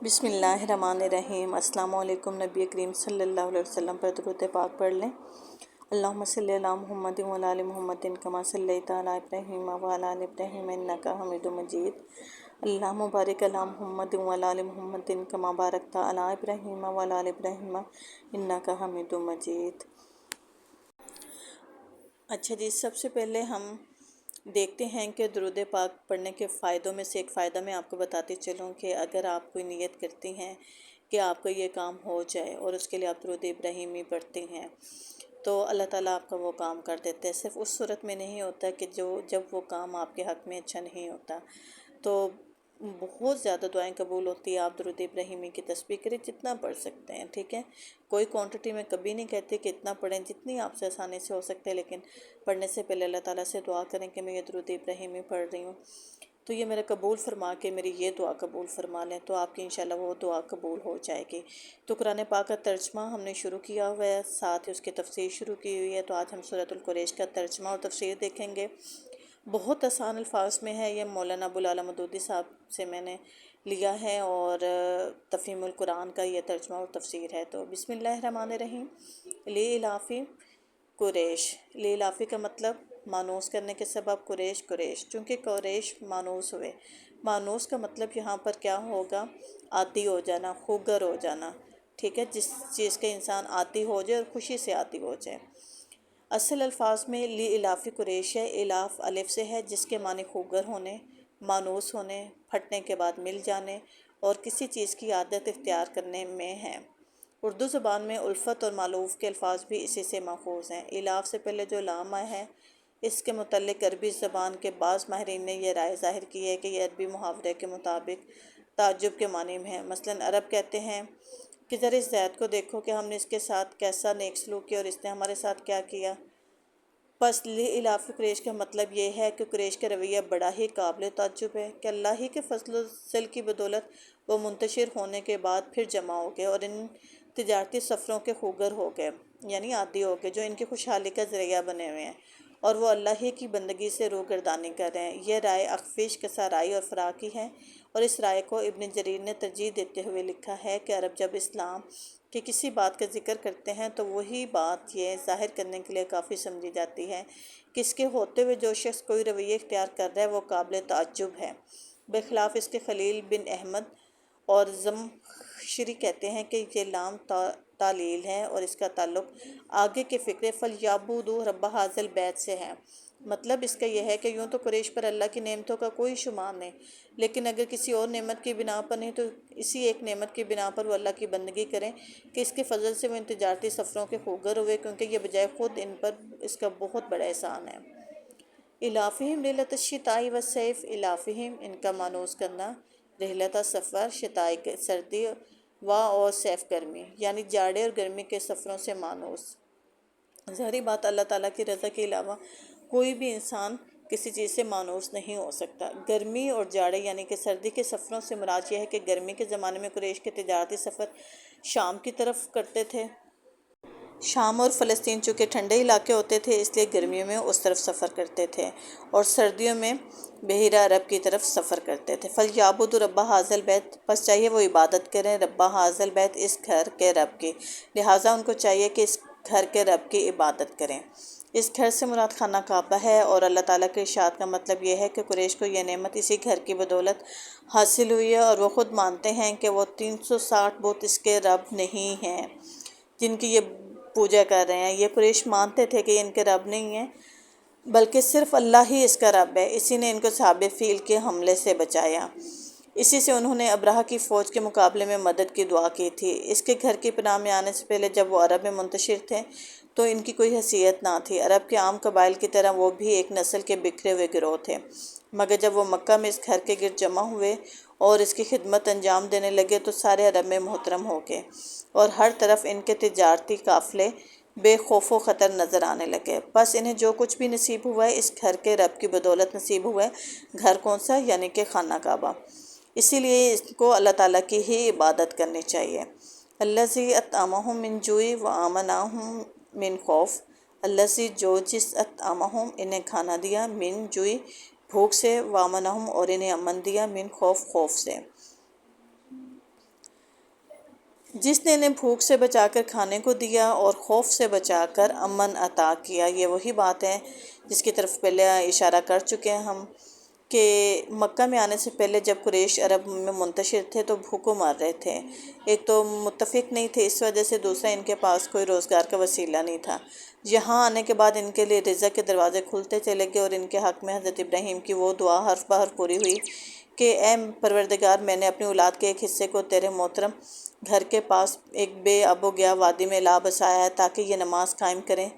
بسم اللہ الرحمن الرحیم۔ السلام علیکم۔ نبی کریم صلی اللہ علیہ وسلم پر درود پاک پڑھ لیں۔ اللہم صلی علی محمد وعلی آل محمد کما صلیت علی ابراہیم وعلی آل ابراہیم انک حمید مجید۔ اللہم بارک علی محمد وعلی آل محمد کما بارکت علی ابراہیم وعلی آل ابراہیم انک حمید مجید۔ اچھا جی، سب سے پہلے ہم دیکھتے ہیں کہ درود پاک پڑھنے کے فائدوں میں سے ایک فائدہ میں آپ کو بتاتی چلوں کہ اگر آپ کوئی نیت کرتی ہیں کہ آپ کا یہ کام ہو جائے اور اس کے لیے آپ درود ابراہیمی پڑھتے ہیں تو اللہ تعالیٰ آپ کا وہ کام کر دیتے ہیں۔ صرف اس صورت میں نہیں ہوتا کہ جب وہ کام آپ کے حق میں اچھا نہیں ہوتا، تو بہت زیادہ دعائیں قبول ہوتی ہیں۔ آپ درود ابراہیمی کی تسبیح کریں، جتنا پڑھ سکتے ہیں، ٹھیک ہے۔ کوئی کوانٹٹی میں کبھی نہیں کہتے کہ اتنا پڑھیں، جتنی آپ سے آسانی سے ہو سکتے ہیں، لیکن پڑھنے سے پہلے اللہ تعالیٰ سے دعا کریں کہ میں یہ درود ابراہیمی پڑھ رہی ہوں تو یہ میرا قبول فرما کے میری یہ دعا قبول فرما لیں، تو آپ کی انشاءاللہ وہ دعا قبول ہو جائے گی۔ تو قرآن پاک کا ترجمہ ہم نے شروع کیا ہوا ہے، ساتھ ہی اس کی تفسیر شروع کی ہوئی ہے۔ تو آج ہم سورۃ القریش کا ترجمہ اور تفسیر دیکھیں گے۔ بہت آسان الفاظ میں ہے، یہ مولانا ابوالعلا مودودی صاحب سے میں نے لیا ہے، اور تفہیم القرآن کا یہ ترجمہ اور تفسیر ہے۔ تو بسم اللہ الرحمن الرحیم۔ لإلاف قریش۔ لإلاف کا مطلب مانوس کرنے کے سبب قریش، چونکہ قریش مانوس ہوئے۔ مانوس کا مطلب یہاں پر کیا ہوگا؟ عادی ہو جانا، خوگر ہو جانا، ٹھیک ہے، جس چیز کے انسان عادی ہو جائے اور خوشی سے عادی ہو جائے۔ اصل الفاظ میں لإلاف قریش ہے، الاف الف سے ہے، جس کے معنی خوگر ہونے، مانوس ہونے، پھٹنے کے بعد مل جانے اور کسی چیز کی عادت اختیار کرنے میں ہے۔ اردو زبان میں الفت اور مالوف کے الفاظ بھی اسی سے ماخوذ ہیں۔ الاف سے پہلے جو لام ہے، اس کے متعلق عربی زبان کے بعض ماہرین نے یہ رائے ظاہر کی ہے کہ یہ عربی محاورے کے مطابق تعجب کے معنی میں ہے۔ مثلاً عرب کہتے ہیں کہ ذرا اس زید کو دیکھو کہ ہم نے اس کے ساتھ کیسا نیک سلوک کیا اور اس نے ہمارے ساتھ کیا کیا۔ پس لإلاف قریش کا مطلب یہ ہے کہ قریش کا رویہ بڑا ہی قابل تعجب ہے کہ اللہ ہی کے فضل و ذل کی بدولت وہ منتشر ہونے کے بعد پھر جمع ہو گئے اور ان تجارتی سفروں کے خوگر ہو گئے، یعنی عادی ہو گئے، جو ان کی خوشحالی کا ذریعہ بنے ہوئے ہیں، اور وہ اللہ ہی کی بندگی سے روگردانی کر رہے ہیں۔ یہ رائے اخفش، کسارائی اور فراقی ہے، اور اس رائے کو ابن جریر نے ترجیح دیتے ہوئے لکھا ہے کہ عرب جب اسلام کہ کسی بات کا ذکر کرتے ہیں تو وہی بات یہ ظاہر کرنے کے لیے کافی سمجھی جاتی ہے کہ اس کے ہوتے ہوئے جو شخص کوئی رویہ اختیار کر رہا ہے وہ قابل تعجب ہے، بخلاف اس کے خلیل بن احمد اور زمخشری کہتے ہیں کہ یہ لام تعلیل ہے اور اس کا تعلق آگے کے فقرے فَلْيَعْبُدُوا رَبَّ هَٰذَا الْبَيْتِ سے ہے۔ مطلب اس کا یہ ہے کہ یوں تو قریش پر اللہ کی نعمتوں کا کوئی شمار نہیں، لیکن اگر کسی اور نعمت کی بنا پر نہیں تو اسی ایک نعمت کی بنا پر وہ اللہ کی بندگی کریں کہ اس کے فضل سے وہ ان تجارتی سفروں کے خوگر ہوئے، کیونکہ یہ بجائے خود ان پر اس کا بہت بڑا احسان ہے۔ إِلَافِهِمْ رِحْلَةَ الشِّتَاءِ وَالصَّيْفِ۔ إِلَافِهِمْ ان کا مانوس کرنا، رحلت سفر، شتائی سردی و اور صیف گرمی، یعنی جاڑے اور گرمی کے سفروں سے مانوس۔ ظاہری بات اللہ تعالیٰ کی رضا کے علاوہ کوئی بھی انسان کسی چیز سے مانوس نہیں ہو سکتا۔ گرمی اور جاڑے یعنی کہ سردی کے سفروں سے مراد یہ ہے کہ گرمی کے زمانے میں قریش کے تجارتی سفر شام کی طرف کرتے تھے۔ شام اور فلسطین چونکہ ٹھنڈے علاقے ہوتے تھے، اس لیے گرمیوں میں اس طرف سفر کرتے تھے اور سردیوں میں بحیرہ عرب کی طرف سفر کرتے تھے۔ فَلْيَعْبُدُوا رَبَّ هَٰذَا الْبَيْتِ، پس چاہیے وہ عبادت کریں رب هَٰذَا الْبَيْتِ، اس گھر کے رب کی، لہٰذا ان کو چاہیے کہ اس گھر کے رب کی عبادت کریں۔ اس گھر سے مراد خانہ کعبہ ہے، اور اللہ تعالیٰ کے ارشاد کا مطلب یہ ہے کہ قریش کو یہ نعمت اسی گھر کی بدولت حاصل ہوئی ہے، اور وہ خود مانتے ہیں کہ وہ 360 بت اس کے رب نہیں ہیں جن کی یہ پوجا کر رہے ہیں۔ یہ قریش مانتے تھے کہ یہ ان کے رب نہیں ہیں، بلکہ صرف اللہ ہی اس کا رب ہے۔ اسی نے ان کو اصحاب فیل کے حملے سے بچایا، اسی سے انہوں نے ابرہہ کی فوج کے مقابلے میں مدد کی دعا کی تھی۔ اس کے گھر کی پناہ میں آنے سے پہلے جب وہ عرب میں منتشر تھے تو ان کی کوئی حیثیت نہ تھی۔ عرب کے عام قبائل کی طرح وہ بھی ایک نسل کے بکھرے ہوئے گروہ تھے، مگر جب وہ مکہ میں اس گھر کے گرد جمع ہوئے اور اس کی خدمت انجام دینے لگے تو سارے عرب میں محترم ہو گئے، اور ہر طرف ان کے تجارتی قافلے بے خوف و خطر نظر آنے لگے۔ بس انہیں جو کچھ بھی نصیب ہوا ہے اس گھر کے رب کی بدولت نصیب ہوا ہے۔ گھر کون سا؟ یعنی کہ خانہ کعبہ۔ اسی لیے اس کو اللہ تعالیٰ کی ہی عبادت کرنی چاہیے۔ الذی اطعمہم من جوع وآمنہم من خوف۔ الذی جو جس اطعمہم انہیں کھانا دیا، من جوع بھوک سے، وآمنہم اور انہیں امن دیا، من خوف خوف سے۔ جس نے انہیں بھوک سے بچا کر کھانے کو دیا اور خوف سے بچا کر امن عطا کیا۔ یہ وہی بات ہے جس کی طرف پہلے اشارہ کر چکے ہیں ہم، کہ مکہ میں آنے سے پہلے جب قریش عرب میں منتشر تھے تو بھوکوں مار رہے تھے۔ ایک تو متفق نہیں تھے، اس وجہ سے دوسرا ان کے پاس کوئی روزگار کا وسیلہ نہیں تھا۔ یہاں آنے کے بعد ان کے لیے رزق کے دروازے کھلتے چلے گئے، اور ان کے حق میں حضرت ابراہیم کی وہ دعا حرف بحرف پوری ہوئی کہ اے پروردگار، میں نے اپنی اولاد کے ایک حصے کو تیرے محترم گھر کے پاس ایک بے اب و گیا وادی میں لا بسایا ہے تاکہ یہ نماز قائم کریں،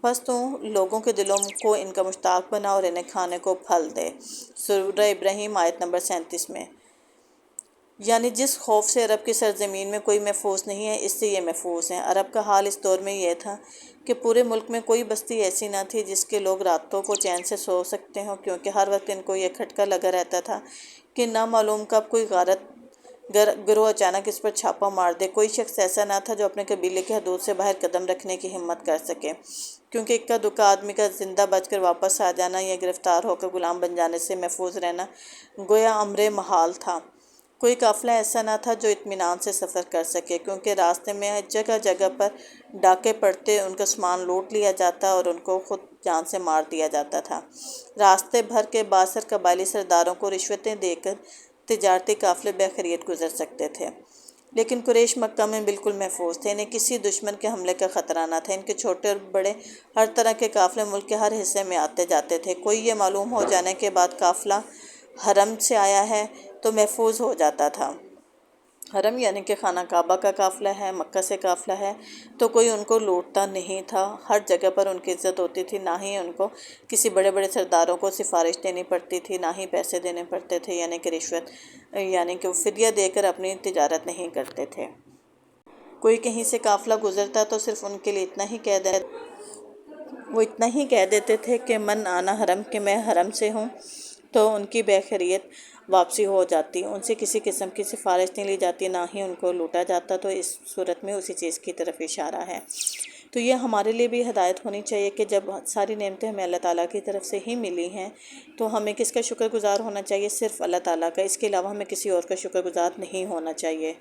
بس تو لوگوں کے دلوں کو ان کا مشتاق بنا اور انہیں کھانے کو پھل دے۔ سورہ ابراہیم آیت نمبر 37 میں۔ یعنی جس خوف سے عرب کی سرزمین میں کوئی محفوظ نہیں ہے، اس سے یہ محفوظ ہیں۔ عرب کا حال اس دور میں یہ تھا کہ پورے ملک میں کوئی بستی ایسی نہ تھی جس کے لوگ راتوں کو چین سے سو سکتے ہوں، کیونکہ ہر وقت ان کو یہ کھٹکا لگا رہتا تھا کہ نامعلوم کب کوئی غارت گروہ اچانک اس پر چھاپا مار دے۔ کوئی شخص ایسا نہ تھا جو اپنے قبیلے کی حدود سے باہر قدم رکھنے کی ہمت کر سکے، کیونکہ اکا دکا آدمی کا زندہ بچ کر واپس آ جانا یا گرفتار ہو کر غلام بن جانے سے محفوظ رہنا گویا امر محال تھا۔ کوئی قافلہ ایسا نہ تھا جو اطمینان سے سفر کر سکے، کیونکہ راستے میں جگہ جگہ پر ڈاکے پڑتے، ان کا سامان لوٹ لیا جاتا اور ان کو خود جان سے مار دیا جاتا تھا۔ راستے بھر کے بااثر قبائلی سرداروں کو رشوتیں دے کر تجارتی قافلے بخیریت گزر سکتے تھے، لیکن قریش مکہ میں بالکل محفوظ تھے۔ انہیں کسی دشمن کے حملے کا خطرہ نہ تھا۔ ان کے چھوٹے اور بڑے ہر طرح کے قافلے ملک کے ہر حصے میں آتے جاتے تھے۔ کوئی یہ معلوم ہو جانے کے بعد قافلہ حرم سے آیا ہے تو محفوظ ہو جاتا تھا۔ حرم یعنی کہ خانہ کعبہ کا قافلہ ہے، مکہ سے قافلہ ہے، تو کوئی ان کو لوٹتا نہیں تھا۔ ہر جگہ پر ان کی عزت ہوتی تھی، نہ ہی ان کو کسی بڑے بڑے سرداروں کو سفارش دینی پڑتی تھی، نہ ہی پیسے دینے پڑتے تھے، یعنی کہ رشوت، یعنی کہ فدیہ دے کر اپنی تجارت نہیں کرتے تھے۔ کوئی کہیں سے قافلہ گزرتا تو صرف ان کے لیے اتنا ہی کہہ دیتے تھے کہ من آنا حرم، کہ میں حرم سے ہوں، تو ان کی بخیریت واپسی ہو جاتی۔ ان سے کسی قسم کی سفارش نہیں لی جاتی، نہ ہی ان کو لوٹا جاتا۔ تو اس صورت میں اسی چیز کی طرف اشارہ ہے۔ تو یہ ہمارے لیے بھی ہدایت ہونی چاہیے کہ جب ساری نعمتیں ہمیں اللہ تعالیٰ کی طرف سے ہی ملی ہیں تو ہمیں کس کا شکر گزار ہونا چاہیے؟ صرف اللہ تعالیٰ کا۔ اس کے علاوہ ہمیں کسی اور کا شکر گزار نہیں ہونا چاہیے۔